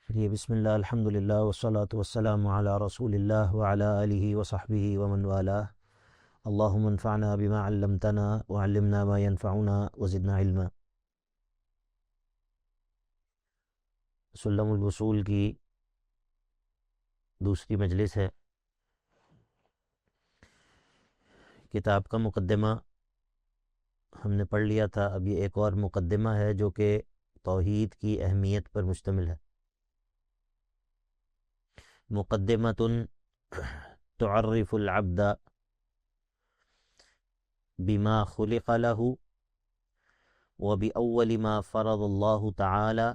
چلیے بسم اللہ الحمد للہ والصلاة والسلام علی رسول اللہ وعلی آلہ وصحبہ ومن والاه اللہم انفعنا بما علمتنا وعلمنا ما ينفعنا وزدنا علما۔ سلم الوصول کی دوسری مجلس ہے۔ کتاب کا مقدمہ ہم نے پڑھ لیا تھا، اب یہ ایک اور مقدمہ ہے جو کہ توحید کی اہمیت پر مشتمل ہے۔ مقدمۃ تعرف العبد بما خلق له وبأول ما فرض الله تعالى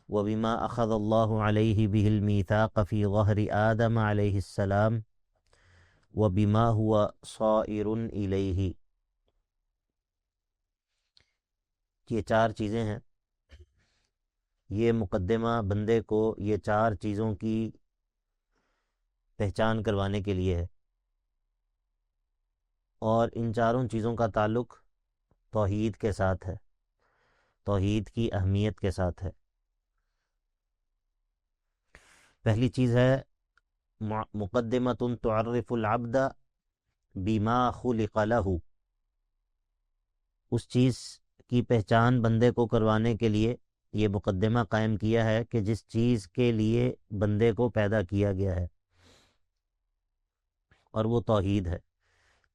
وبما أخذ الله عليه به الميثاق في ظهر آدم عليه السلام وبما هو صائر إليه۔ یہ چار چیزیں ہیں۔ یہ مقدمہ بندے کو یہ چار چیزوں کی پہچان کروانے کے لیے ہے، اور ان چاروں چیزوں کا تعلق توحید کے ساتھ ہے، توحید کی اہمیت کے ساتھ ہے۔ پہلی چیز ہے مقدمۃ تعرف العبد بما خلق له۔ اس چیز کی پہچان بندے کو کروانے کے لیے یہ مقدمہ قائم کیا ہے کہ جس چیز کے لیے بندے کو پیدا کیا گیا ہے، اور وہ توحید ہے،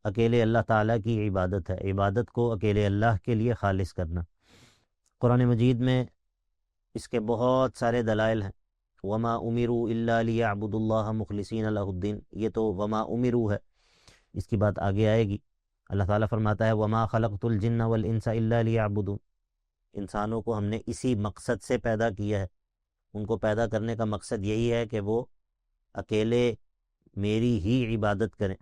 اکیلے اللہ تعالیٰ کی عبادت ہے، عبادت کو اکیلے اللہ کے لیے خالص کرنا۔ قرآن مجید میں اس کے بہت سارے دلائل ہیں۔ وما امروا الا لیعبدوا اللہ مخلصین لہ الدین، یہ تو وما امروا ہے، اس کی بات آگے آئے گی۔ اللہ تعالیٰ فرماتا ہے وما خلقت الجن والانس الا لیعبدون، انسانوں کو ہم نے اسی مقصد سے پیدا کیا ہے، ان کو پیدا کرنے کا مقصد یہی ہے کہ وہ اکیلے میری ہی عبادت کریں۔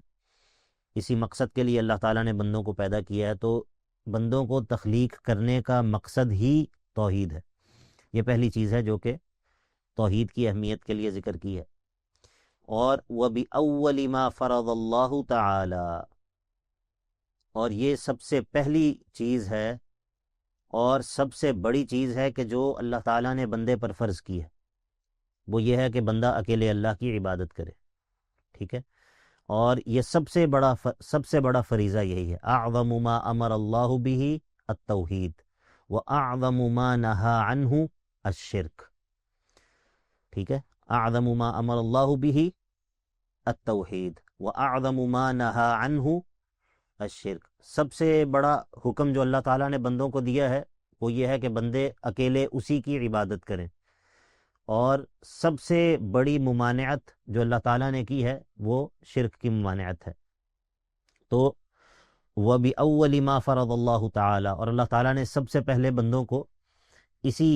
اسی مقصد کے لیے اللہ تعالیٰ نے بندوں کو پیدا کیا ہے، تو بندوں کو تخلیق کرنے کا مقصد ہی توحید ہے۔ یہ پہلی چیز ہے جو کہ توحید کی اہمیت کے لیے ذکر کی ہے۔ اور وَبِأَوَّلِ مَا فَرَضَ اللَّهُ تَعَالَى، اور یہ سب سے پہلی چیز ہے اور سب سے بڑی چیز ہے کہ جو اللہ تعالیٰ نے بندے پر فرض کی ہے، وہ یہ ہے کہ بندہ اکیلے اللہ کی عبادت کرے، ٹھیک ہے؟ اور یہ سب سے بڑا فریضہ یہی ہے۔ اعظم ما امر اللہ به التوحید واعظم ما نہا عنہ الشرک، ٹھیک ہے؟ اعظم ما امر اللہ به التوحید واعظم ما نہا عنہ الشرک، سب سے بڑا حکم جو اللہ تعالیٰ نے بندوں کو دیا ہے وہ یہ ہے کہ بندے اکیلے اسی کی عبادت کریں، اور سب سے بڑی ممانعت جو اللہ تعالیٰ نے کی ہے وہ شرک کی ممانعت ہے۔ تو وَبِأَوَّلِ مَا فَرَضَ اللَّهُ تَعَالَى، اور اللہ تعالیٰ نے سب سے پہلے بندوں کو اسی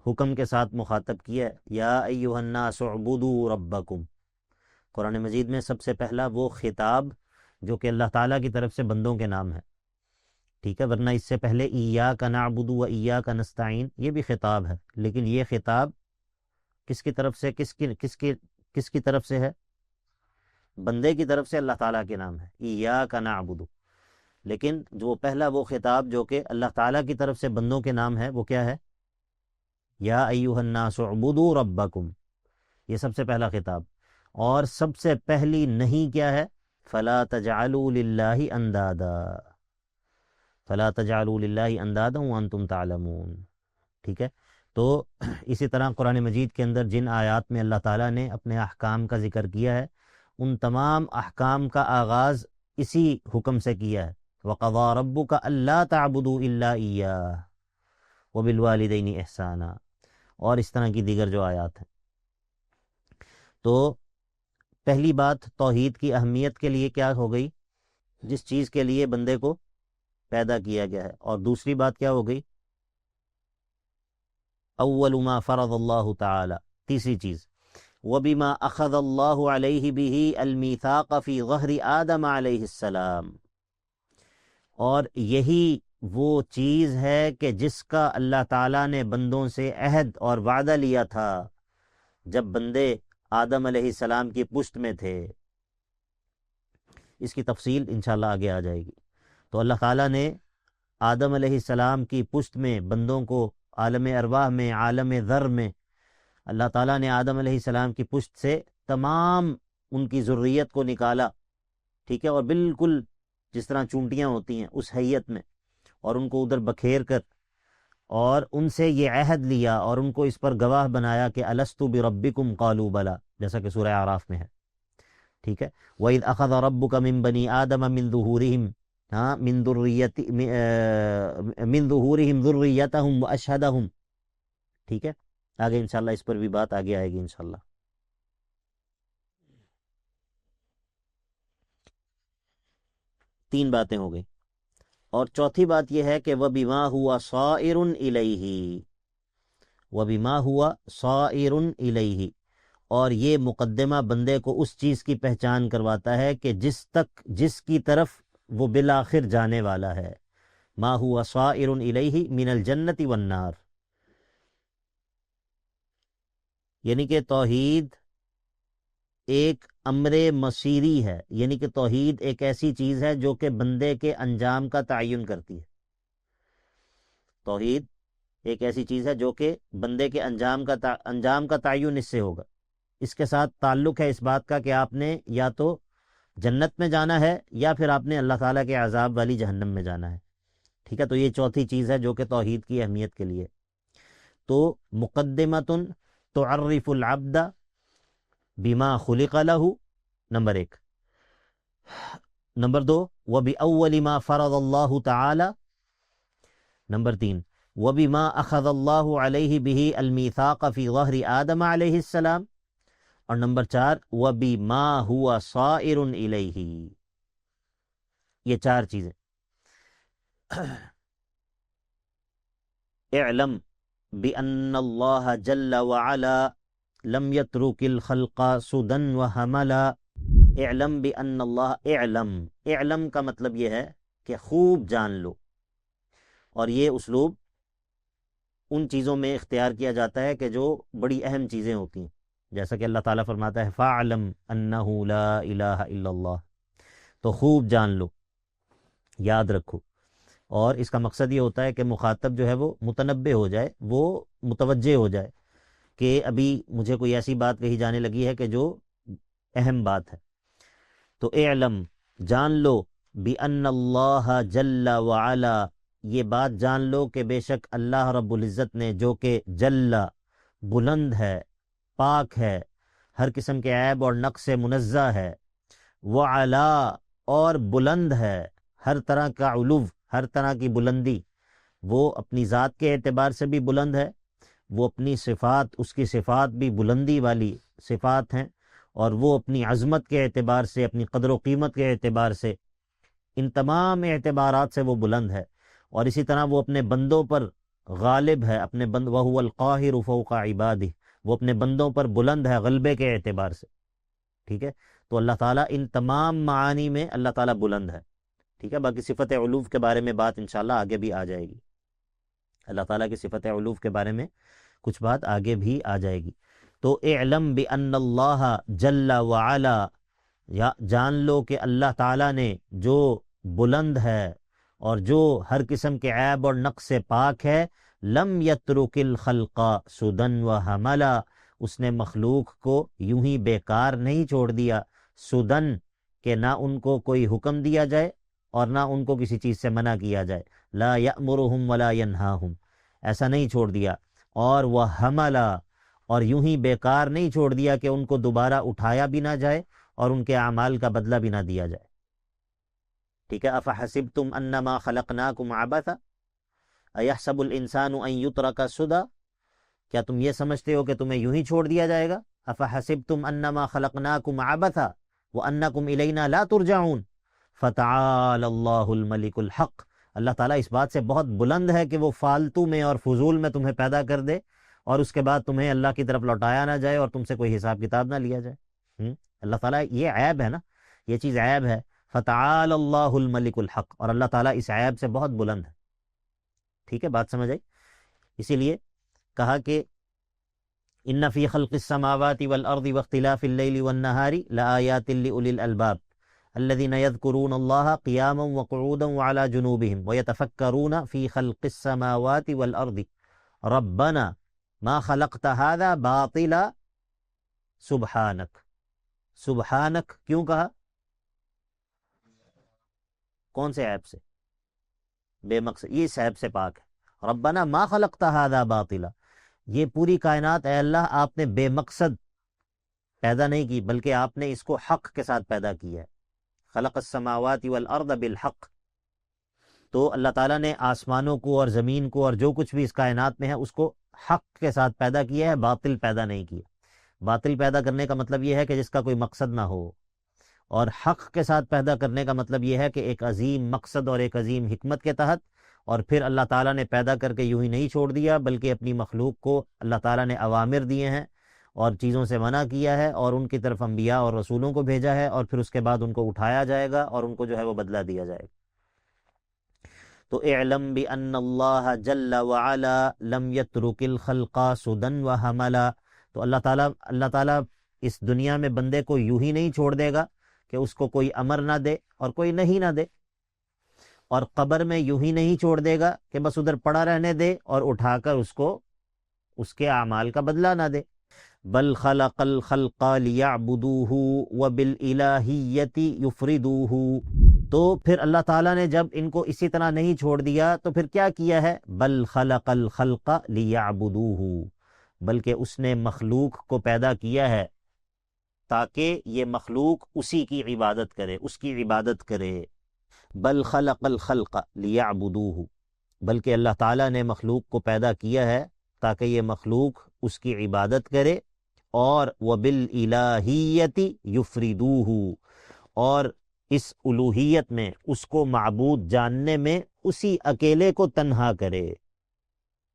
حکم کے ساتھ مخاطب کیا ہے، یا ایھا الناس اعبدوا ربکم۔ قرآن مجید میں سب سے پہلا وہ خطاب جو کہ اللہ تعالیٰ کی طرف سے بندوں کے نام ہے، ٹھیک ہے؟ ورنہ اس سے پہلے ایاک نعبد و ایاک نستعین یہ بھی خطاب ہے، لیکن یہ خطاب کس کی طرف سے کس کی طرف سے ہے؟ بندے کی طرف سے اللہ تعالیٰ کے نام ہے ایاک نعبد، لیکن جو پہلا وہ خطاب جو کہ اللہ تعالیٰ کی طرف سے بندوں کے نام ہے وہ کیا ہے؟ یا ایھا الناس اعبدوا ربکم، یہ سب سے پہلا خطاب۔ اور سب سے پہلی نہیں کیا ہے؟ فلا تجعلوا للہ اندادا، فلا تجعلوا للہ اندادا وانتم تعلمون، ٹھیک ہے؟ تو اسی طرح قرآن مجید کے اندر جن آیات میں اللہ تعالیٰ نے اپنے احکام کا ذکر کیا ہے، ان تمام احکام کا آغاز اسی حکم سے کیا ہے۔ وَقَضَىٰ رَبُّكَ أَلَّا تَعْبُدُوا إِلَّا إِيَّاهُ وَبِالْوَالِدَيْنِ إِحْسَانًا، اور اس طرح کی دیگر جو آیات ہیں۔ تو پہلی بات توحید کی اہمیت کے لیے کیا ہو گئی؟ جس چیز کے لیے بندے کو پیدا کیا گیا ہے۔ اور دوسری بات کیا ہو گئی؟ اول ما فرض اللہ تعالی، تیسری چیز وبما اخذ اللہ علیہ به المیثاق فی ظہر آدم علیہ السلام، اور یہی وہ چیز ہے کہ جس کا اللہ تعالیٰ نے بندوں سے عہد اور وعدہ لیا تھا جب بندے آدم علیہ السلام کی پشت میں تھے۔ اس کی تفصیل انشاءاللہ آگے آ جائے گی۔ تو اللہ تعالیٰ نے آدم علیہ السلام کی پشت میں بندوں کو عالم ارواح میں، عالم ذر میں اللہ تعالیٰ نے آدم علیہ السلام کی پشت سے تمام ان کی ذریت کو نکالا، ٹھیک ہے، اور بالکل جس طرح چونٹیاں ہوتی ہیں اس حیت میں، اور ان کو ادھر بکھیر کر اور ان سے یہ عہد لیا اور ان کو اس پر گواہ بنایا کہ الستُ بربکم قالوا بلا، جیسا کہ سورہ اعراف میں ہے، ٹھیک ہے۔ وَإِذْ أَخَذَ رَبُّكَ مِن بَنِي آدَمَ مِن ظُهُورِهِمْ من ظُهُورِهِمْ ذُرِّيَّتَهُمْ وَأَشْهَدَهُمْ، ٹھیک ہے، آگے انشاءاللہ اس پر بھی بات آگے آئے گی انشاءاللہ۔ تین باتیں ہو گئی، اور چوتھی بات یہ ہے کہ وَبِمَا هُوَ صَائِرٌ إِلَيْهِ، وَبِمَا هُوَ صَائِرٌ إِلَيْهِ، اور یہ مقدمہ بندے کو اس چیز کی پہچان کرواتا ہے کہ جس کی طرف وہ بالآخر جانے والا ہے۔ ما هو صائر الیہ من الجنت والنار، یعنی کہ توحید ایک امر مصیری ہے، یعنی کہ توحید ایک ایسی چیز ہے جو کہ بندے کے انجام کا تعین کرتی ہے۔ توحید ایک ایسی چیز ہے جو کہ بندے کے انجام کا تعین اس سے ہوگا، اس کے ساتھ تعلق ہے اس بات کا کہ آپ نے یا تو جنت میں جانا ہے یا پھر آپ نے اللہ تعالیٰ کے عذاب والی جہنم میں جانا ہے، ٹھیک ہے۔ تو یہ چوتھی چیز ہے جو کہ توحید کی اہمیت کے لیے۔ تو مقدمۃ تعرف العبد بما خلق له، نمبر ایک۔ نمبر دو، وبأول ما فرض اللہ تعالی، نمبر تین، وبما اخذ اللہ علیہ به المیثاق فی ظہر آدم علیہ السلام، اور نمبر چار، وَبِمَا هُوَ صَائِرٌ إِلَيْهِ۔ یہ چار چیزیں۔ اعلم بِأَنَّ اللَّهَ جَلَّ وَعَلَا لَمْ يَتْرُكِ الْخَلْقَ سُدًى وَهَمَلًا۔ اعلم بِأَنَّ اللَّهَ، اعلم کا مطلب یہ ہے کہ خوب جان لو، اور یہ اسلوب ان چیزوں میں اختیار کیا جاتا ہے کہ جو بڑی اہم چیزیں ہوتی ہیں، جیسا کہ اللہ تعالیٰ فرماتا ہے فَاعْلَمْ أَنَّهُ لَا إِلَٰهَ إِلَّا اللَّهُ، تو خوب جان لو، یاد رکھو۔ اور اس کا مقصد یہ ہوتا ہے کہ مخاطب جو ہے وہ متنبہ ہو جائے، وہ متوجہ ہو جائے کہ ابھی مجھے کوئی ایسی بات کہی جانے لگی ہے کہ جو اہم بات ہے۔ تو اعلم، جان لو، بِأَنَّ اللَّهَ جَلَّ وَعَلَا، یہ بات جان لو کہ بے شک اللہ رب العزت نے، جو کہ جل، بلند ہے، پاک ہے، ہر قسم کے عیب اور نقص سے منزہ ہے، وعلا، اور بلند ہے، ہر طرح کا علو، ہر طرح کی بلندی، وہ اپنی ذات کے اعتبار سے بھی بلند ہے، وہ اپنی صفات، اس کی صفات بھی بلندی والی صفات ہیں، اور وہ اپنی عظمت کے اعتبار سے، اپنی قدر و قیمت کے اعتبار سے، ان تمام اعتبارات سے وہ بلند ہے، اور اسی طرح وہ اپنے بندوں پر غالب ہے، اپنے وَهُوَ الْقَاهِرُ فَوْقَ عِبَادِهِ، وہ اپنے بندوں پر بلند ہے غلبے کے اعتبار سے، ٹھیک ہے۔ تو اللہ تعالیٰ ان تمام معانی میں اللہ تعالیٰ بلند ہے، ٹھیک ہے۔ باقی صفت علو کے بارے میں بات انشاءاللہ آگے بھی آ جائے گی، اللہ تعالیٰ کی صفت علو کے بارے میں کچھ بات آگے بھی آ جائے گی۔ تو اعلم بأن اللہ جل وعلا، یا جان لو کہ اللہ تعالیٰ نے جو بلند ہے اور جو ہر قسم کے عیب اور نقص سے پاک ہے، لم یترک الخلق سدن و حملا، اس نے مخلوق کو یوں ہی بیکار نہیں چھوڑ دیا، سدن، کہ نہ ان کو کوئی حکم دیا جائے اور نہ ان کو کسی چیز سے منع کیا جائے، لا یأمرہم ولا ینہاہم، ایسا نہیں چھوڑ دیا، اور وہ حملا، اور یوں ہی بیکار نہیں چھوڑ دیا کہ ان کو دوبارہ اٹھایا بھی نہ جائے اور ان کے اعمال کا بدلہ بھی نہ دیا جائے، ٹھیک ہے۔ افحسبتم انما خلقناکم عبثا ایحسب الانسان ان یترک سدی، کیا تم یہ سمجھتے ہو کہ تمہیں یوں ہی چھوڑ دیا جائے گا؟ افحسبتم انما خلقناکم عبثا وانکم الینا لا ترجعون فتعالی اللہ الملک الحق، اللہ تعالیٰ اس بات سے بہت بلند ہے کہ وہ فالتو میں اور فضول میں تمہیں پیدا کر دے اور اس کے بعد تمہیں اللہ کی طرف لوٹایا نہ جائے اور تم سے کوئی حساب کتاب نہ لیا جائے۔ اللہ تعالیٰ، یہ عیب ہے نا، یہ چیز عیب ہے، فتعالی اللہ الملک الحق، اور اللہ تعالیٰ اس عیب سے بہت بلند ہے، ٹھیک ہے، بات سمجھ آئی؟ اسی لیے کہا کہ ان فی خلق السماوات والارض واختلاف اللیل والنہار لآیات لأولی الالباب الذین یذکرون اللہ قیاما وقعودا وعلی جنوبہم ویتفکرون فی خلق السماوات والارض ربنا ما خلقت هذا باطلا سبحانک. سبحانک کیوں کہا؟ کون سے عیب سے؟ بے مقصد، یہ اس عیب سے پاک ہے. ربنا ما خلقت هذا باطلا، یہ پوری کائنات اے اللہ آپ نے بے مقصد پیدا نہیں کی، بلکہ آپ نے اس کو حق کے ساتھ پیدا کیا ہے. خلق السماوات والارض بالحق، تو اللہ تعالیٰ نے آسمانوں کو اور زمین کو اور جو کچھ بھی اس کائنات میں ہے اس کو حق کے ساتھ پیدا کیا ہے، باطل پیدا نہیں کیا. باطل پیدا کرنے کا مطلب یہ ہے کہ جس کا کوئی مقصد نہ ہو، اور حق کے ساتھ پیدا کرنے کا مطلب یہ ہے کہ ایک عظیم مقصد اور ایک عظیم حکمت کے تحت. اور پھر اللہ تعالیٰ نے پیدا کر کے یوں ہی نہیں چھوڑ دیا، بلکہ اپنی مخلوق کو اللہ تعالیٰ نے اوامر دیے ہیں اور چیزوں سے منع کیا ہے، اور ان کی طرف انبیاء اور رسولوں کو بھیجا ہے، اور پھر اس کے بعد ان کو اٹھایا جائے گا اور ان کو جو ہے وہ بدلہ دیا جائے گا. تو اعلم بان اللہ جل وعلا لم یترک الخلق سدى وحملا، تو اللہ تعالیٰ اس دنیا میں بندے کو یوں ہی نہیں چھوڑ دے گا کہ اس کو کوئی امر نہ دے اور کوئی نہیں نہ دے، اور قبر میں یوں ہی نہیں چھوڑ دے گا کہ بس ادھر پڑا رہنے دے اور اٹھا کر اس کو اس کے اعمال کا بدلہ نہ دے. بل خلق الخلق لیعبدوہ وبالالہیۃ یفردوہ، تو پھر اللہ تعالیٰ نے جب ان کو اسی طرح نہیں چھوڑ دیا تو پھر کیا کیا ہے؟ بل خلق الخلق لیعبدوہ، بلکہ اس نے مخلوق کو پیدا کیا ہے تاکہ یہ مخلوق اسی کی عبادت کرے، اس کی عبادت کرے. بل خلق الخلق لیعبدوہ، بلکہ اللہ تعالیٰ نے مخلوق کو پیدا کیا ہے تاکہ یہ مخلوق اس کی عبادت کرے. اور وبالالہیۃ یفردوہ، اور اس الوہیت میں، اس کو معبود جاننے میں اسی اکیلے کو تنہا کرے،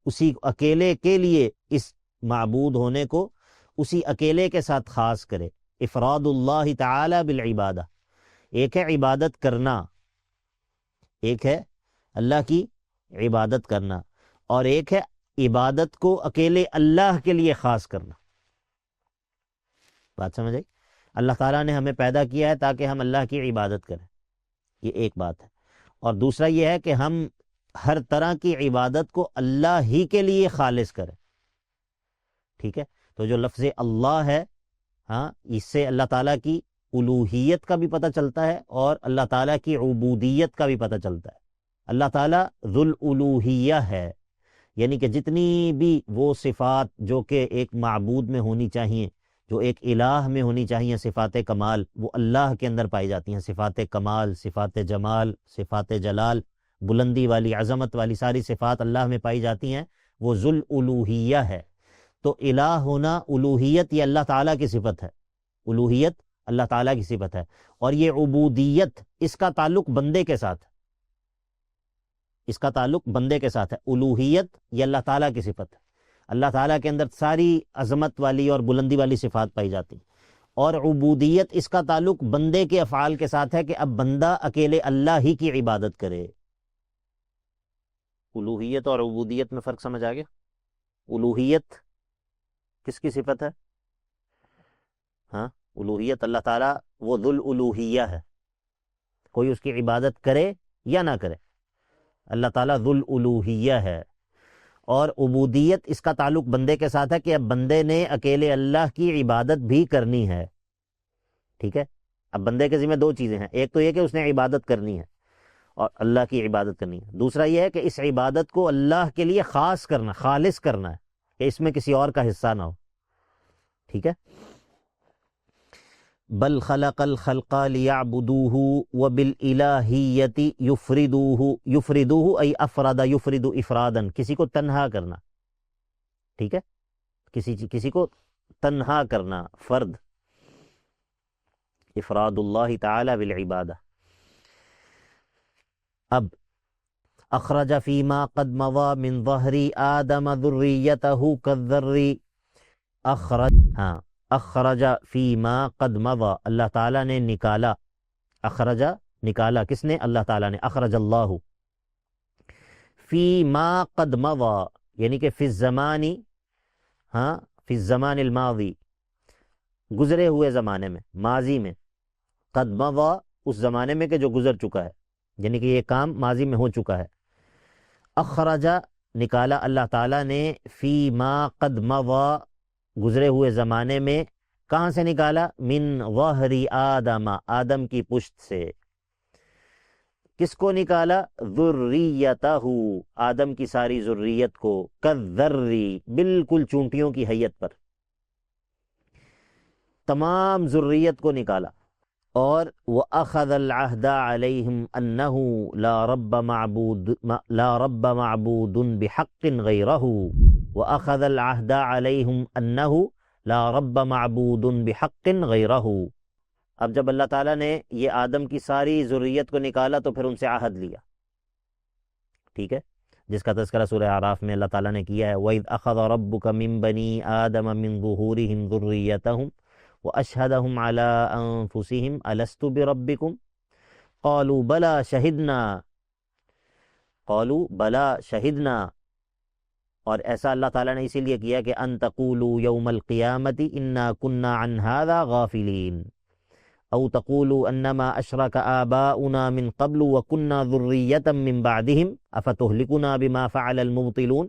اسی اکیلے کے لیے اس معبود ہونے کو اسی اکیلے کے ساتھ خاص کرے. افراد اللہ تعالی بالعبادہ، ایک ہے عبادت کرنا، ایک ہے اللہ کی عبادت کرنا، اور ایک ہے عبادت کو اکیلے اللہ کے لیے خاص کرنا. بات سمجھ آئی؟ اللہ تعالیٰ نے ہمیں پیدا کیا ہے تاکہ ہم اللہ کی عبادت کریں، یہ ایک بات ہے. اور دوسرا یہ ہے کہ ہم ہر طرح کی عبادت کو اللہ ہی کے لیے خالص کریں. ٹھیک ہے؟ تو جو لفظ اللہ ہے، ہاں، اس سے اللہ تعالیٰ کی الوہیت کا بھی پتہ چلتا ہے اور اللہ تعالیٰ کی عبودیت کا بھی پتہ چلتا ہے. اللہ تعالیٰ ذو الالوہیہ ہے، یعنی کہ جتنی بھی وہ صفات جو کہ ایک معبود میں ہونی چاہیے، جو ایک الہ میں ہونی چاہیے، صفات کمال، وہ اللہ کے اندر پائی جاتی ہیں. صفات کمال، صفات جمال، صفات جلال، بلندی والی، عظمت والی ساری صفات اللہ میں پائی جاتی ہیں. وہ ذو الالوہیہ ہے. تو الہ ہونا، الوہیت یہ اللہ تعالیٰ کی صفت ہے، الوہیت اللہ تعالیٰ کی صفت ہے. اور یہ عبودیت، اس کا تعلق بندے کے ساتھ ہے، اس کا تعلق بندے کے ساتھ ہے. الوہیت یہ اللہ تعالیٰ کی صفت ہے، اللہ تعالیٰ کے اندر ساری عظمت والی اور بلندی والی صفات پائی جاتی ہیں. اور عبودیت اس کا تعلق بندے کے افعال کے ساتھ ہے کہ اب بندہ اکیلے اللہ ہی کی عبادت کرے. الوہیت اور عبودیت میں فرق سمجھ آ گیا؟ الوہیت کس کی صفت ہے؟ ہاں، الوہیت اللہ تعالیٰ وہ ذو الالوہیہ ہے، کوئی اس کی عبادت کرے یا نہ کرے، اللہ تعالیٰ ذو الالوہیہ ہے. اور عبودیت اس کا تعلق بندے کے ساتھ ہے کہ اب بندے نے اکیلے اللہ کی عبادت بھی کرنی ہے. ٹھیک ہے؟ اب بندے کے ذمہ دو چیزیں ہیں، ایک تو یہ کہ اس نے عبادت کرنی ہے اور اللہ کی عبادت کرنی ہے، دوسرا یہ ہے کہ اس عبادت کو اللہ کے لیے خاص کرنا، خالص کرنا ہے، کہ اس میں کسی اور کا حصہ نہ ہو. ٹھیک ہے؟ بل خلق الخلق لیعبدوہ وبالالہیۃ یفردوہ، یفردوہ ای افرد، یفرد افرادا، کسی کو تنہا کرنا. ٹھیک ہے؟ کسی کو تنہا کرنا، فرد، افراد اللہ تعالی بالعبادہ. اب اخرج فیما قد مضى من ظہر آدم ذریتہ کالذر، اخرج فیما قد مضى، اللہ تعالیٰ نے نکالا، اخرج نکالا، کس نے؟ اللہ تعالیٰ نے. اخرج اللہ فیما قد مضى، یعنی کہ فی الزمان، ہاں، فی الزمان الماضی، گزرے ہوئے زمانے میں، ماضی میں. قد مضى اس زمانے میں کہ جو گزر چکا ہے، یعنی کہ یہ کام ماضی میں ہو چکا ہے. اخرج نکالا اللہ تعالیٰ نے فی ما قد مضى گزرے ہوئے زمانے میں. کہاں سے نکالا؟ من ظہر آدم آدم کی پشت سے. کس کو نکالا؟ ذریتہ آدم کی ساری ذریت کو. کالذری بالکل چونٹیوں کی حیت پر تمام ذریت کو نکالا. اور وَأَخَذَ الْعَهْدَ عَلَيْهِمْ أَنَّهُ لَا رَبَّ مَعْبُودٌ بِحَقٍّ غَيْرَهُ وَأَخَذَ الْعَهْدَ عَلَيْهِمْ أَنَّهُ لَا رَبَّ مَعْبُودٌ بِحَقٍّ غَيْرَهُ. اب جب اللہ تعالیٰ نے یہ آدم کی ساری ذریت کو نکالا تو پھر ان سے عہد لیا. ٹھیک ہے، جس کا تذکرہ سورہ اعراف میں اللہ تعالیٰ نے کیا ہے. وَإِذْ أَخَذَ رَبُّكَ مِن بَنِي آدَمَ مِن ظُهُورِهِمْ ذُرِّيَّتَهُمْ وَأَشْهَدَهُمْ عَلَىٰ أَنفُسِهِمْ أَلَسْتُ بِرَبِّكُمْ قَالُوا بَلَىٰ شَهِدْنَا. اور ایسا اللہ تعالیٰ نے اسی لیے کیا کہ أَن تَقُولُوا يَوْمَ الْقِيَامَةِ إِنَّا كُنَّا عَنْ هَٰذَا غَافِلِينَ أَوْ تَقُولُوا أَنَّمَا أَشْرَكَ آبَاؤُنَا مِن قَبْلُ وَكُنَّا ذُرِّيَّةً مِّن بَعْدِهِمْ أَفَتُهْلِكُنَا بِمَا فَعَلَ الْمُبْطِلُونَ.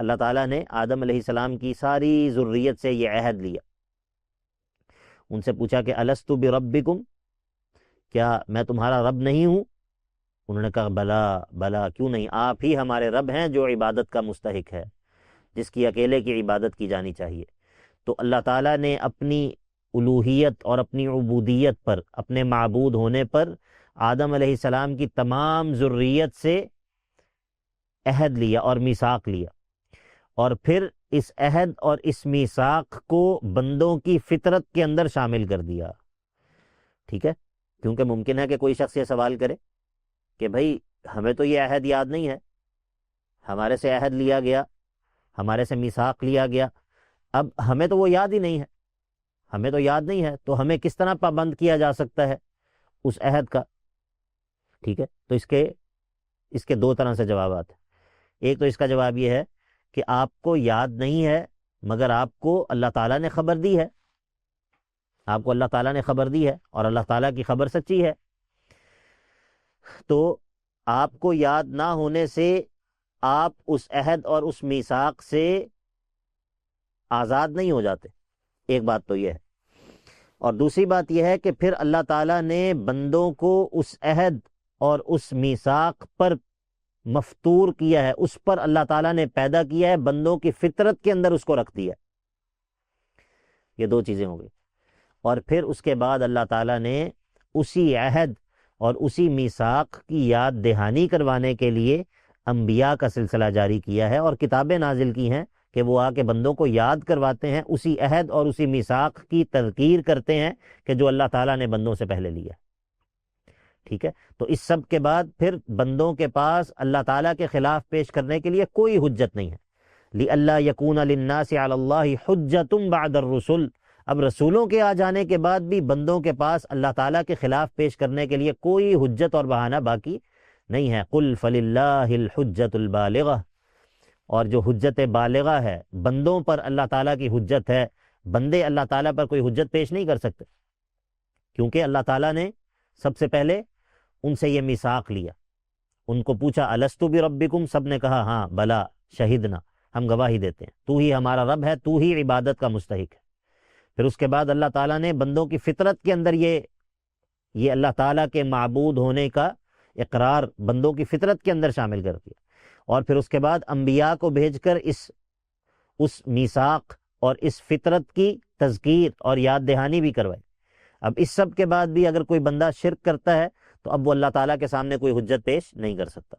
اللہ تعالیٰ نے آدم علیہ السلام کی ساری ذریت سے یہ عہد لیا. ان سے پوچھا کہ الست بربکم، کیا میں تمہارا رب نہیں ہوں؟ انہوں نے کہا بلا بلا، کیوں نہیں، آپ ہی ہمارے رب ہیں جو عبادت کا مستحق ہے، جس کی اکیلے کی عبادت کی جانی چاہیے. تو اللہ تعالیٰ نے اپنی الوہیت اور اپنی عبودیت پر، اپنے معبود ہونے پر آدم علیہ السلام کی تمام ذریت سے عہد لیا اور میثاق لیا. اور پھر اس عہد اور اس میثاق کو بندوں کی فطرت کے اندر شامل کر دیا. ٹھیک ہے، کیونکہ ممکن ہے کہ کوئی شخص یہ سوال کرے کہ بھائی ہمیں تو یہ عہد یاد نہیں ہے، ہمارے سے عہد لیا گیا، ہمارے سے میثاق لیا گیا، اب ہمیں تو وہ یاد ہی نہیں ہے، ہمیں تو یاد نہیں ہے، تو ہمیں کس طرح پابند کیا جا سکتا ہے اس عہد کا؟ ٹھیک ہے، تو اس کے دو طرح سے جوابات ہیں. ایک تو اس کا جواب یہ ہے کہ آپ کو یاد نہیں ہے، مگر آپ کو اللہ تعالیٰ نے خبر دی ہے، آپ کو اللہ تعالیٰ نے خبر دی ہے اور اللہ تعالیٰ کی خبر سچی ہے. تو آپ کو یاد نہ ہونے سے آپ اس عہد اور اس میثاق سے آزاد نہیں ہو جاتے. ایک بات تو یہ ہے. اور دوسری بات یہ ہے کہ پھر اللہ تعالیٰ نے بندوں کو اس عہد اور اس میثاق پر مفطور کیا ہے، اس پر اللہ تعالیٰ نے پیدا کیا ہے، بندوں کی فطرت کے اندر اس کو رکھ دیا. یہ دو چیزیں ہو گئی. اور پھر اس کے بعد اللہ تعالیٰ نے اسی عہد اور اسی میثاق کی یاد دہانی کروانے کے لیے انبیاء کا سلسلہ جاری کیا ہے اور کتابیں نازل کی ہیں کہ وہ آ کے بندوں کو یاد کرواتے ہیں، اسی عہد اور اسی میثاق کی تذکیر کرتے ہیں کہ جو اللہ تعالیٰ نے بندوں سے پہلے لیا. ٹھیک ہے، تو اس سب کے بعد پھر بندوں کے پاس اللہ تعالیٰ کے خلاف پیش کرنے کے لیے کوئی حجت نہیں ہے. لِأَلَّا يَكُونَ لِلنَّاسِ عَلَى اللَّهِ حُجَّةٌ بَعْدَ الرُّسُلِ. اب رسولوں کے آ جانے کے بعد بھی بندوں کے پاس اللہ تعالیٰ کے خلاف پیش کرنے کے لیے کوئی حجت اور بہانہ باقی نہیں ہے. قُلْ فَلِلَّهِ الْحُجَّةُ الْبَالِغَةُ. اور جو حجت بالغہ ہے، بندوں پر اللہ تعالیٰ کی حجت ہے، بندے اللہ تعالیٰ پر کوئی حجت پیش نہیں کر سکتے، کیونکہ اللہ تعالیٰ نے سب سے پہلے ان سے یہ میثاق لیا. ان کو پوچھا الستو بربکم، سب نے کہا ہاں بلا شہدنا، ہم گواہی دیتے ہیں تو ہی ہمارا رب ہے، تو ہی عبادت کا مستحق ہے. پھر اس کے بعد اللہ تعالیٰ نے بندوں کی فطرت کے اندر یہ اللہ تعالیٰ کے معبود ہونے کا اقرار بندوں کی فطرت کے اندر شامل کر دیا. اور پھر اس کے بعد انبیاء کو بھیج کر اس میثاق اور اس فطرت کی تذکیر اور یاد دہانی بھی کروائی. اب اس سب کے بعد بھی اگر کوئی بندہ شرک کرتا ہے تو اب وہ اللہ تعالیٰ کے سامنے کوئی حجت پیش نہیں کر سکتا.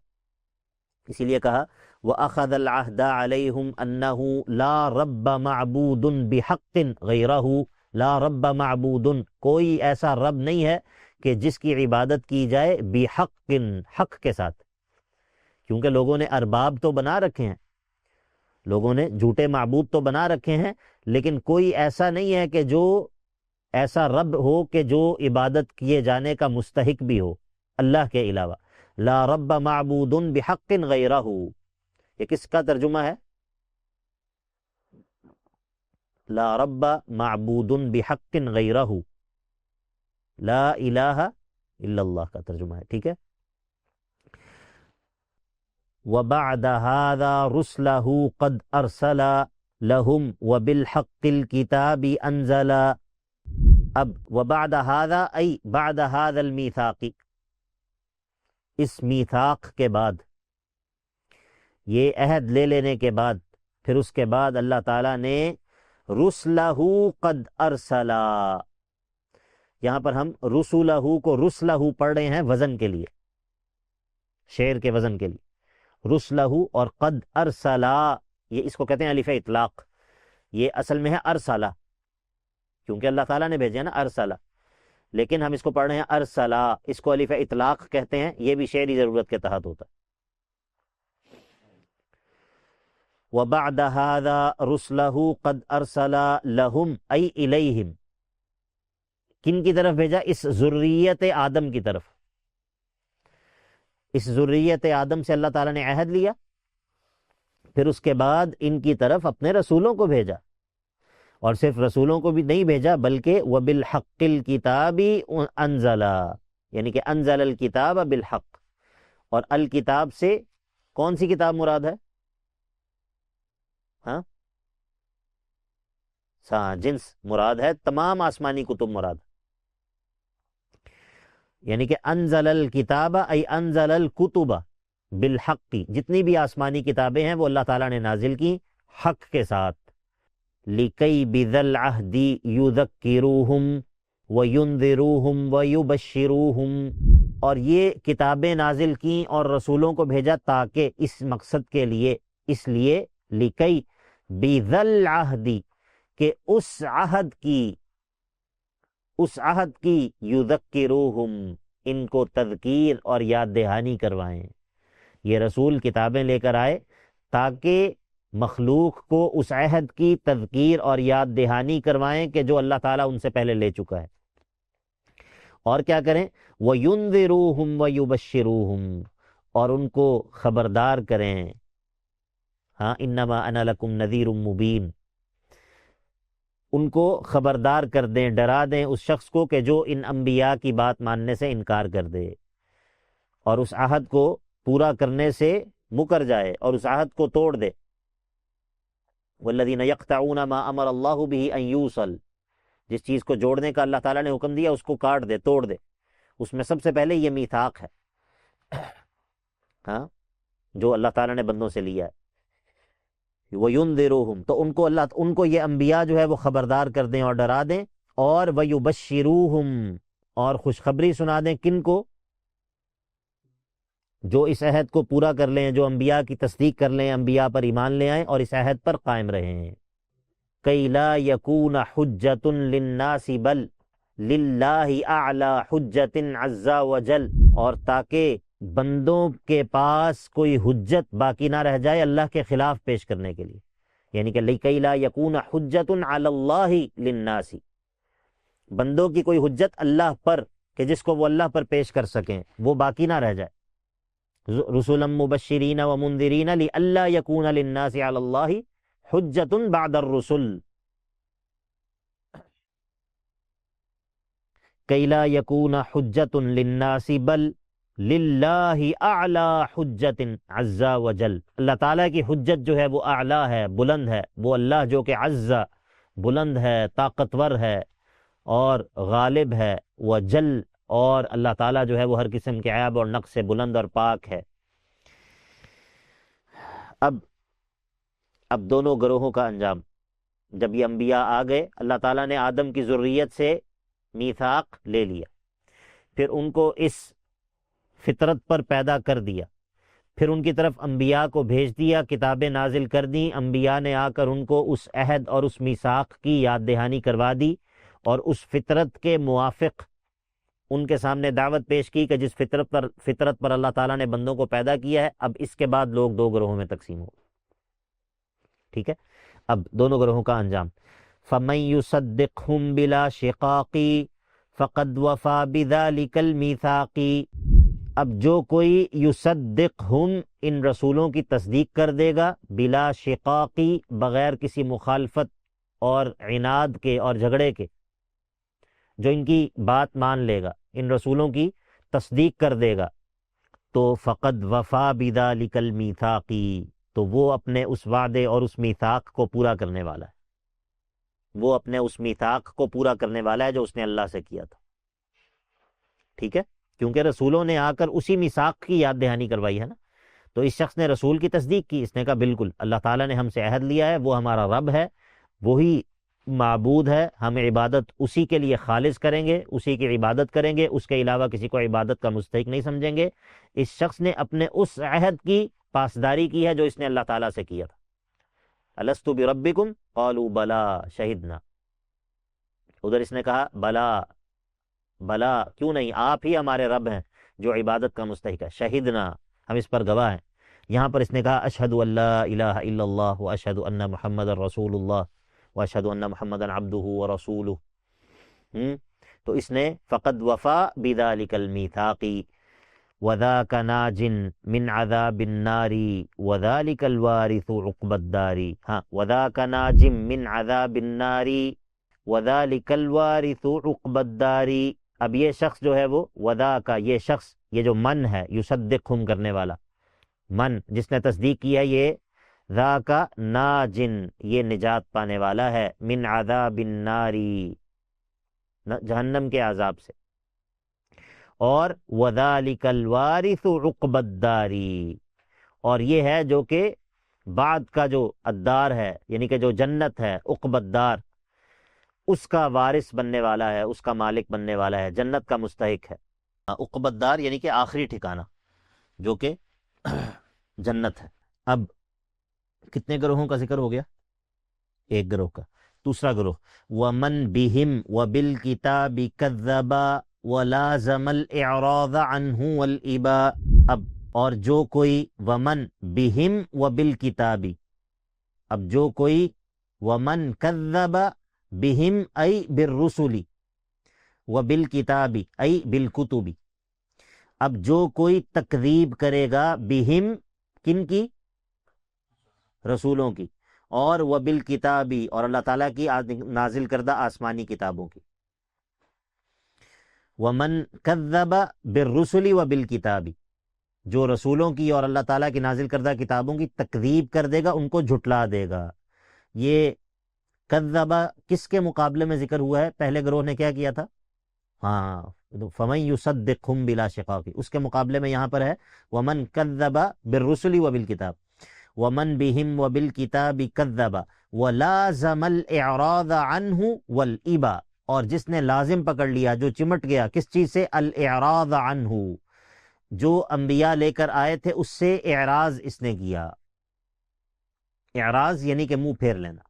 اسی لیے کہا وَأَخَذَ الْعَهْدَ عَلَيْهِمْ أَنَّهُ لَا رَبَّ مَعْبُودٌ بِحَقٍّ غَيْرَهُ. لا رب معبود، کوئی ایسا رب نہیں ہے کہ جس کی عبادت کی جائے بحق، حق کے ساتھ. کیونکہ لوگوں نے ارباب تو بنا رکھے ہیں، لوگوں نے جھوٹے معبود تو بنا رکھے ہیں، لیکن کوئی ایسا نہیں ہے کہ جو ایسا رب ہو کہ جو عبادت کیے جانے کا مستحق بھی ہو اللہ کے علاوہ. لا رب معبود بحق غیرہ، یہ کس کا ترجمہ ہے؟ لا رب معبود بحق غیرہ، لا الہ الا اللہ کا ترجمہ ہے. ٹھیک ہے، وبعد هذا رسله قد ارسل لهم وبالحق الكتاب انزل. اب وبعد هذا ای بعد هذا المیثاق، اس میثاق کے بعد، یہ عہد لے لینے کے بعد، پھر اس کے بعد اللہ تعالیٰ نے رسلہ قد ارسلا، یہاں پر ہم رسولہ کو رسلہ پڑھ رہے ہیں وزن کے لیے، شعر کے وزن کے لیے، رسلہ اور قد ارسلا، یہ اس کو کہتے ہیں الف اطلاق، یہ اصل میں ہے ارسلا، کیونکہ اللہ تعالیٰ نے بھیجا نا ارسلا، لیکن ہم اس کو پڑھ رہے ہیں ارسلا، اس کو الف اطلاق کہتے ہیں، یہ بھی شعری ضرورت کے تحت ہوتا ہے۔ وبعد هذا رسله قد ارسل لهم ای الیہم، کن کی طرف بھیجا؟ اس ذریت آدم کی طرف، اس ذریت آدم سے اللہ تعالیٰ نے عہد لیا، پھر اس کے بعد ان کی طرف اپنے رسولوں کو بھیجا، اور صرف رسولوں کو بھی نہیں بھیجا بلکہ وبالحق الکتاب انزل، یعنی کہ انزل الکتاب بالحق، اور الکتاب سے کون سی کتاب مراد ہے؟ ہاں جنس مراد ہے، تمام آسمانی کتب مراد، یعنی کہ انزل الکتاب ای انزل الکتب بالحق، جتنی بھی آسمانی کتابیں ہیں وہ اللہ تعالیٰ نے نازل کی حق کے ساتھ، لِكَيْ بِذَا الْعَهْدِ يُذَكِّرُوهُمْ وَيُنذِرُوهُمْ وَيُبَشِّرُوهُمْ، اور یہ کتابیں نازل کی اور رسولوں کو بھیجا تاکہ اس مقصد کے لیے، اس لیے لِكَيْ بِذَا الْعَهْدِ کہ اس عہد کی یذکروہم ان کو تذکیر اور یاد دہانی کروائیں، یہ رسول کتابیں لے کر آئے تاکہ مخلوق کو اس عہد کی تذکیر اور یاد دہانی کروائیں کہ جو اللہ تعالیٰ ان سے پہلے لے چکا ہے، اور کیا کریں؟ وَيُنذِرُوهُمْ وَيُبَشِّرُوهُمْ، اور ان کو خبردار کریں، ہاں انما انا لکم نذیر مبین، ان کو خبردار کر دیں، ڈرا دیں اس شخص کو کہ جو ان انبیاء کی بات ماننے سے انکار کر دے اور اس عہد کو پورا کرنے سے مکر جائے اور اس عہد کو توڑ دے۔ والذین یقطعون ما امر اللہ بہ ان یوصل، جس چیز کو جوڑنے کا اللہ تعالیٰ نے حکم دیا اس کو کاٹ دے، توڑ دے، اس میں سب سے پہلے یہ میثاق ہے، ہاں جو اللہ تعالیٰ نے بندوں سے لیا ہے۔ وَيُنذِرُوهُمْ، تو ان کو یہ انبیاء جو ہے وہ خبردار کر دیں اور ڈرا دیں، اور وَيُبَشِّرُوهُمْ، اور خوشخبری سنا دیں، کن کو؟ جو اس عہد کو پورا کر لیں، جو انبیاء کی تصدیق کر لیں، انبیاء پر ایمان لے آئیں اور اس عہد پر قائم رہیں، كَيْ لَا يَكُونَ حُجَّةٌ لِلنَّاسِ بَلْ لِلَّهِ أَعْلَى حُجَّةٍ عَزَّ وَجَلَّ، اور تاکہ بندوں کے پاس کوئی حجت باقی نہ رہ جائے اللہ کے خلاف پیش کرنے کے لیے، یعنی کہ لِكَيْ لَا يَكُونَ حُجَّةٌ عَلَى اللَّهِ لِلنَّاسِ، بندوں کی کوئی حجت اللہ پر کہ جس کو وہ اللہ پر پیش کر سکیں وہ باقی نہ رہ جائے۔ رسلا مبشرین ومنذرین لئلا یکون للناس علی اللہ حجۃ بعد الرسل، کی لا یکون حجۃ للناس بل للہ اعلی حجۃ عز وجل، اللہ تعالیٰ کی حجت جو ہے وہ اعلیٰ ہے، بلند ہے، وہ اللہ جو کہ عز بلند ہے، طاقتور ہے اور غالب ہے، وجل اور اللہ تعالیٰ جو ہے وہ ہر قسم کے عیب اور نقص سے بلند اور پاک ہے۔ اب دونوں گروہوں کا انجام، جب یہ انبیاء آ گئے، اللہ تعالیٰ نے آدم کی ذریت سے میثاق لے لیا، پھر ان کو اس فطرت پر پیدا کر دیا، پھر ان کی طرف انبیاء کو بھیج دیا، کتابیں نازل کر دیں، انبیاء نے آ کر ان کو اس عہد اور اس میثاق کی یاد دہانی کروا دی اور اس فطرت کے موافق ان کے سامنے دعوت پیش کی کہ جس فطرت پر اللہ تعالیٰ نے بندوں کو پیدا کیا ہے۔ اب اس کے بعد لوگ دو گروہوں میں تقسیم ہو، ٹھیک ہے؟ اب دونوں گروہوں کا انجام، فَمَن يُصَدِّقْهُمْ بِلَا شِقَاقِ فَقَدْ وَفَى بِذَلِكَ الْمِيثَاقِ، اب جو کوئی یصدقہم ان رسولوں کی تصدیق کر دے گا، بلا شقاقی بغیر کسی مخالفت اور عناد کے اور جھگڑے کے، جو ان کی بات مان لے گا، ان رسولوں کی تصدیق کر دے گا، تو فقد وفا بذالک المیثاقی، تو وہ اپنے اس وعدے اور اس میثاق کو پورا کرنے والا ہے، وہ اپنے اس میثاق کو پورا کرنے والا ہے جو اس نے اللہ سے کیا تھا. ٹھیک ہے، کیونکہ رسولوں نے آ کر اسی میثاق کی یاد دہانی کروائی ہے نا. تو اس شخص نے رسول کی تصدیق کی، اس نے کہا بالکل اللہ تعالیٰ نے ہم سے عہد لیا ہے، وہ ہمارا رب ہے، وہی معبود ہے، ہم عبادت اسی کے لیے خالص کریں گے، اسی کی عبادت کریں گے، اس کے علاوہ کسی کو عبادت کا مستحق نہیں سمجھیں گے. اس شخص نے اپنے اس عہد کی پاسداری کی ہے جو اس نے اللہ تعالیٰ سے کیا تھا. الست بربکم قالوا بلا شہدنا، ادھر اس نے کہا بلا، بلا کیوں نہیں، آپ ہی ہمارے رب ہیں جو عبادت کا مستحق ہے، شہدنا ہم اس پر گواہ ہیں. یہاں پر اس نے کہا اشہد ان لا الہ الا اللہ واشہد ان محمد رسول اللہ واشہد ان محمد عبدہ ورسولہ. تو اس نے فقد وفا بذالک المیثاق وذاک ناج من عذاب النار وذالک الوارث عقبى الدار. ہاں، وذاک ناج من عذاب النار وذالک الوارث عقبى الدار. اب یہ شخص جو ہے وہ وذاک، یہ شخص، یہ جو من ہے یصدقہم کرنے والا، من جس نے تصدیق کی ہے، یہ ذاک ناجن، یہ نجات پانے والا ہے، من عذاب النار، جہنم کے عذاب سے، اور وذالک الوارث عقبى الدار، اور یہ ہے جو کہ بعد کا جو الدار ہے، یعنی کہ جو جنت ہے، عقبى الدار، اس کا وارث بننے والا ہے، اس کا مالک بننے والا ہے، جنت کا مستحق ہے. عقبى الدار یعنی کہ آخری ٹھکانہ جو کہ جنت ہے. اب کتنے گروہوں کا ذکر ہو گیا؟ ایک گروہ کا. دوسرا گروہ وَمَن بِهِمْ وَبِالْكِتَابِ كَذَّبَ وَلَازَمَ الْإِعْرَاضَ عَنْهُ وَالْإِبَاءَ. اب اور جو کوئی وَمَن بِهِمْ وَبِالْكِتَابِ، اب جو کوئی وَمَن كَذَّبَ بِهِمْ أي بِالرُّسُلِ وَبِالْكِتَابِ أي بِالْكُتُبِ. اب جو کوئی تکذیب کرے گا بِهِمْ، کن کی؟ رسولوں کی، اور وَبِالْكِتَابِ، اور اللہ تعالیٰ کی نازل کردہ آسمانی کتابوں کی. وَمَن كَذَّبَ بِالرُّسُلِ وَبِالْكِتَابِ، جو رسولوں کی اور اللہ تعالیٰ کی نازل کردہ کتابوں کی تکذیب کر دے گا، ان کو جھٹلا دے گا. یہ کذبہ کس کے مقابلے میں ذکر ہوا ہے؟ پہلے گروہ نے کیا کیا تھا؟ ہاں، فَمَن يُصَدِّقْهُم بِلَا شِقَاقِ، اس کے مقابلے میں یہاں پر ہے وَمَن كَذَّبَ بِالرُّسُلِ وَبِالْكِتَابِ. وَمَن بِهِمْ وَبِالْكِتَابِ كَذَّبَ وَلَازَمَ الْإِعْرَاضَ عَنْهُ وَالْإِبَاءَ، اور جس نے لازم پکڑ لیا، جو چمٹ گیا کس چیز سے؟ الْإِعْرَاضَ عَنْهُ، جو انبیاء لے کر آئے تھے اس سے اعراض اس نے کیا. اعراض یعنی کہ منہ پھیر لینا.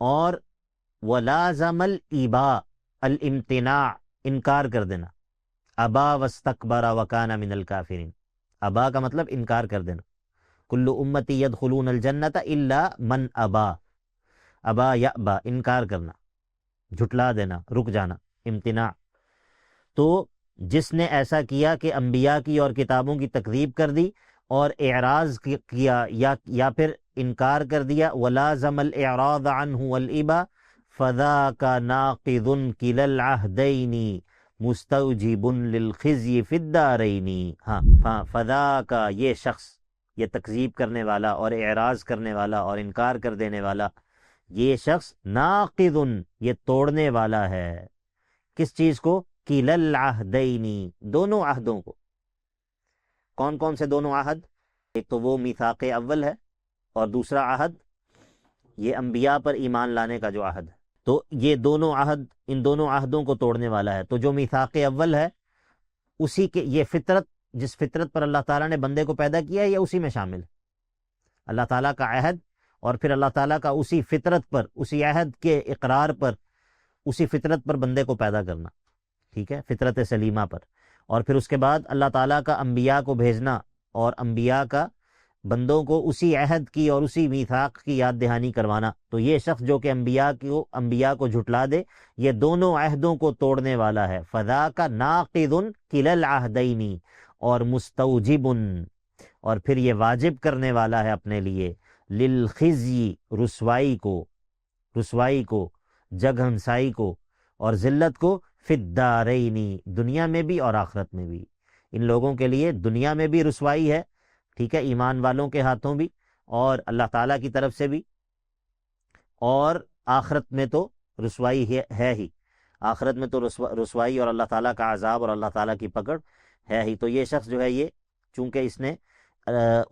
اور وَلَازَمَ الْإِبَاءَ، الامتناع، انکار کر دینا. ابا واستکبر وکان من الکافرین، ابا کا مطلب انکار کر دینا. کل امتی یدخلون الجنت الا من ابا، ابا یأبا، انکار کرنا، جھٹلا دینا، رک جانا، امتناع. تو جس نے ایسا کیا کہ انبیاء کی اور کتابوں کی تکذیب کر دی اور اعراض کیا یا پھر انکار کر دیا، وَلَازَمَ الْإِعْرَاضَ عَنْهُ وَالْإِبَاءَ فَذَاكَ نَاقِضٌ كِلَا الْعَهْدَيْنِ مُسْتَوْجِبٌ لِلْخِزْيِ فِي الدَّارَيْنِ. ہاں، فَذَاكَ، یہ شخص، یہ تکذیب کرنے والا اور اعراض کرنے والا اور انکار کر دینے والا، یہ شخص ناقضٌ، یہ توڑنے والا ہے. کس چیز کو؟ كِلَا الْعَهْدَيْنِ، دونوں عہدوں کو. کون کون سے دونوں عہد؟ ایک تو وہ میثاق اول ہے، اور دوسرا عہد یہ انبیاء پر ایمان لانے کا جو عہد ہے. تو یہ دونوں عہد، ان دونوں عہدوں کو توڑنے والا ہے. تو جو میثاق اول ہے اسی کے، یہ فطرت، جس فطرت پر اللہ تعالیٰ نے بندے کو پیدا کیا ہے، یہ اسی میں شامل ہے. اللہ تعالیٰ کا عہد، اور پھر اللہ تعالیٰ کا اسی فطرت پر، اسی عہد کے اقرار پر، اسی فطرت پر بندے کو پیدا کرنا. ٹھیک ہے، فطرت سلیمہ پر. اور پھر اس کے بعد اللہ تعالیٰ کا انبیاء کو بھیجنا، اور انبیاء کا بندوں کو اسی عہد کی اور اسی میثاق کی یاد دہانی کروانا. تو یہ شخص جو کہ انبیاء کو جھٹلا دے، یہ دونوں عہدوں کو توڑنے والا ہے. فَذَاكَ نَاقِضٌ كِلَا الْعَهْدَيْنِ، اور مستوجب، اور پھر یہ واجب کرنے والا ہے اپنے لیے، للخزی، رسوائی کو، جگ ہنسائی کو اور ذلت کو، فی الدارین، دنیا میں بھی اور آخرت میں بھی۔ ان لوگوں کے لیے دنیا میں بھی رسوائی ہے، ٹھیک ہے، ایمان والوں کے ہاتھوں بھی اور اللہ تعالیٰ کی طرف سے بھی، اور آخرت میں تو رسوائی ہے ہی، آخرت میں تو رسوائی اور اللہ تعالیٰ کا عذاب اور اللہ تعالیٰ کی پکڑ ہے ہی۔ تو یہ شخص جو ہے، یہ چونکہ اس نے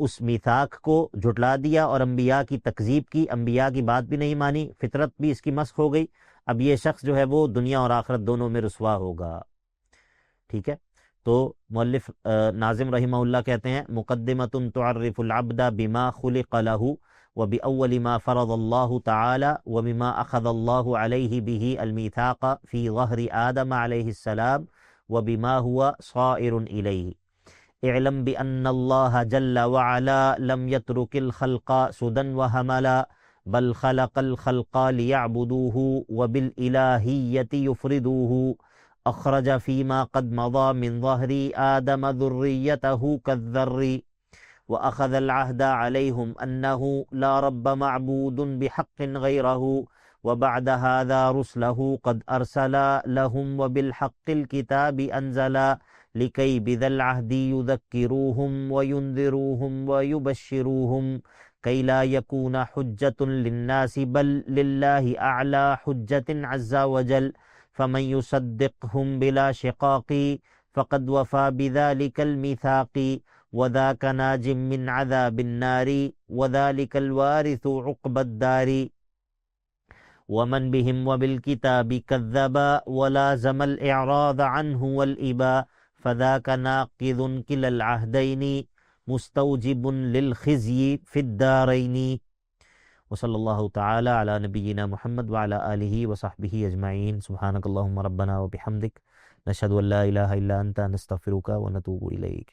اس میثاق کو جھٹلا دیا اور انبیاء کی تکذیب کی، انبیاء کی بات بھی نہیں مانی، فطرت بھی اس کی مسخ ہو گئی، اب یہ شخص جو ہے وہ دنیا اور آخرت دونوں میں رسوا ہوگا، ٹھیک ہے۔ تو مؤلف ناظم رحمہ اللہ کہتے ہیں مقدمۃ تعرف العبد بما خلق له وبأول ما فرض الله تعالى وبما أخذ الله عليه به الميثاق في ظهر آدم عليه السلام وبما هو صائر إليه. اعلم بأن الله جل وعلا لم يترك الخلق سدى وهملا بل خلق الخلق ليعبدوه وبالإلهية يفردوه. اخرج فيما قد مضى من ظهر آدم ذريته كالذر وأخذ العهد عليهم أنه لا رب معبود بحق غيره وبعد هذا رسله قد أرسل لهم وبالحق الكتاب أنزلا لكي بذا العهد يذكروهم وينذروهم ويبشروهم كي لا يكون حجة للناس بل لله أعلى حجة عز وجل فمن يصدقهم بلا شقاق فقد وفى بذلك الميثاق وذاك ناج من عذاب النار وذلك الوارث عقب الدار ومن بهم وبالكتاب كذب ولازم الإعراض عنه والإباء فذاك ناقض كلا العهدين مستوجب للخزي في الدارين وصلی اللہ تعالی علی نبینا محمد وعلی آلہ وصحبہ اجمعین سبحانک اللہم ربنا وبحمدک نشہد ان لا الہ الا انت نستغفرک ونتوب الیک۔